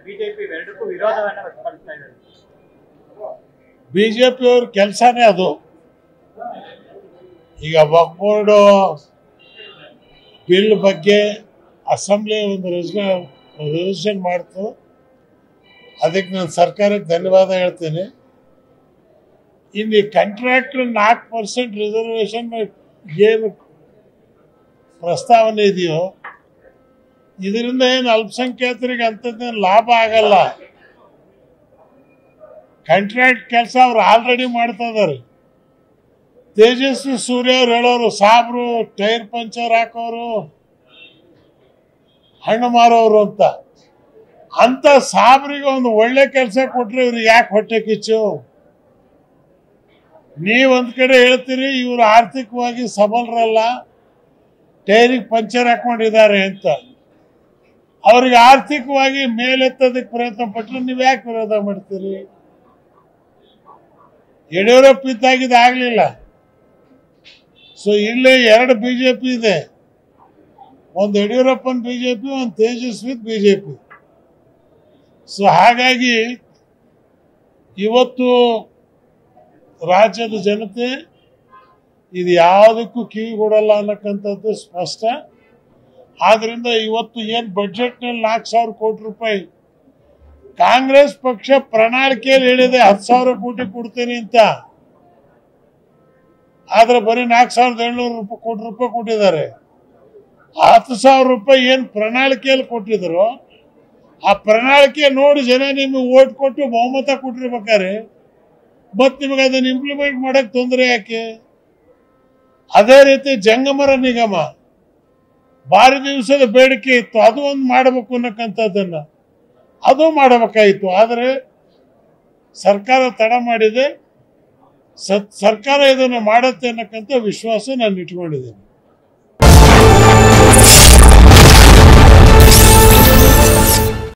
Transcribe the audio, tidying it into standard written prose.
BJP ಎರಡಕ್ಕೂ ವಿರೋಧವನ್ನು ವ್ಯಕ್ತಪಡಿಸ್ತಾ ಇದ್ದಾರೆ. ಬಿಜೆಪಿ ಅವ್ರ ಕೆಲಸನೇ ಅದು. ಈಗ ವಕ್ಫ್ ಬೋರ್ಡ್ ಬಿಲ್ ಬಗ್ಗೆ ಅಸೆಂಬ್ಲಿ ಒಂದು ರೆಸಲ್ಯೂಷನ್ ಮಾಡ್ತು. ಅದಕ್ಕೆ ನಾನು ಸರ್ಕಾರಕ್ಕೆ ಧನ್ಯವಾದ ಹೇಳ್ತೇನೆ. ಇನ್ನು ಕಾಂಟ್ರಾಕ್ಟ್ 4% ರಿಸರ್ವೇಷನ್ ಏನು ಪ್ರಸ್ತಾವನೆ ಇದೆಯೋ ಇದರಿಂದ ಏನು ಅಲ್ಪಸಂಖ್ಯಾತರಿಗೆ ಅಂಥದ್ದೇನು ಲಾಭ ಆಗಲ್ಲ. ಕಾಂಟ್ರಾಕ್ಟ್ ಕೆಲಸ ಅವ್ರು ಆಲ್ರೆಡಿ ಮಾಡ್ತಾ ಇದ್ದಾರೆ. ತೇಜಸ್ವಿ ಸೂರ್ಯ ಅವ್ರು ಹೇಳೋರು ಸಾಬ್ರು ಟೈರ್ ಪಂಚರ್ ಹಾಕೋರು ಹಣ್ಣು ಮಾರೋರು ಅಂತ ಸಾಬ್ರಿಗೆ ಒಂದು ಒಳ್ಳೆ ಕೆಲಸ ಕೊಟ್ರೆ ಇವ್ರಿಗೆ ಯಾಕೆ ಹೊಟ್ಟೆ ಕಿಚ್ಚು? ನೀವೊಂದ್ ಕಡೆ ಹೇಳ್ತೀರಿ ಇವರು ಆರ್ಥಿಕವಾಗಿ ಸಬಲರಲ್ಲ, ಟೈರಿಗೆ ಪಂಚರ್ ಹಾಕೊಂಡಿದ್ದಾರೆ ಅಂತ. ಅವ್ರಿಗೆ ಆರ್ಥಿಕವಾಗಿ ಮೇಲೆತ್ತೋದಕ್ಕೆ ಪ್ರಯತ್ನ ಪಟ್ಟರೆ ನೀವು ಯಾಕೆ ವಿರೋಧ ಮಾಡ್ತೀರಿ? ಯಡಿಯೂರಪ್ಪ ಇದ್ದಾಗಿದ್ದು ಆಗ್ಲಿಲ್ಲ. ಸೊ ಇಲ್ಲೇ 2 ಬಿಜೆಪಿ ಇದೆ, ಒಂದು ಯಡಿಯೂರಪ್ಪನ ಬಿಜೆಪಿ, ಒಂದು ತೇಜಸ್ವಿ ಬಿಜೆಪಿ. ಸೊ ಹಾಗಾಗಿ ಇವತ್ತು ರಾಜ್ಯದ ಜನತೆ ಇದು ಯಾವುದಕ್ಕೂ ಕಿವಿಗೊಡಲ್ಲ ಅನ್ನಕ್ಕಂಥದ್ದು ಸ್ಪಷ್ಟ. ಆದ್ರಿಂದ ಇವತ್ತು ಏನು ಬಜೆಟ್ನಲ್ಲಿ 4,000 ಕೋಟಿ ರೂಪಾಯಿ ಕಾಂಗ್ರೆಸ್ ಪಕ್ಷ ಪ್ರಣಾಳಿಕೆಯಲ್ಲಿ ಹೇಳಿದೆ 10,000 ಕೋಟಿ ಕೊಡ್ತೀನಿ ಅಂತ. ಆದ್ರೆ ಬರೀ 4,700 ಕೋಟಿ ರೂಪಾಯಿ ಕೊಟ್ಟಿದ್ದಾರೆ. 10,000 ರೂಪಾಯಿ ಏನು ಪ್ರಣಾಳಿಕೆಯಲ್ಲಿ ಕೊಟ್ಟಿದ್ರು ಆ ಪ್ರಣಾಳಿಕೆ ನೋಡಿ ಜನ ನಿಮಗೆ ಓಟ್ ಕೊಟ್ಟು ಬಹುಮತ ಕೊಟ್ಟಿರ್ಬೇಕಾರೆ ಮತ್ತೆ ನಿಮಗೆ ಅದನ್ನು ಇಂಪ್ಲಿಮೆಂಟ್ ಮಾಡಕ್ ತೊಂದರೆ ಯಾಕೆ? ಅದೇ ರೀತಿ ಜಂಗಮರ ನಿಗಮ ಭಾರಿ ದಿವಸದ ಬೇಡಿಕೆ ಇತ್ತು, ಅದು ಒಂದು ಮಾಡಬೇಕು ಅನ್ನಕ್ಕಂಥದ್ದನ್ನ ಅದು ಮಾಡಬೇಕಾಯಿತು. ಆದರೆ ಸರ್ಕಾರ ತಡ ಮಾಡಿದೆ. ಸರ್ಕಾರ ಇದನ್ನು ಮಾಡುತ್ತೆ ಅನ್ನಕ್ಕಂಥ ವಿಶ್ವಾಸ ನಾನು ಇಟ್ಕೊಂಡಿದ್ದೇನೆ.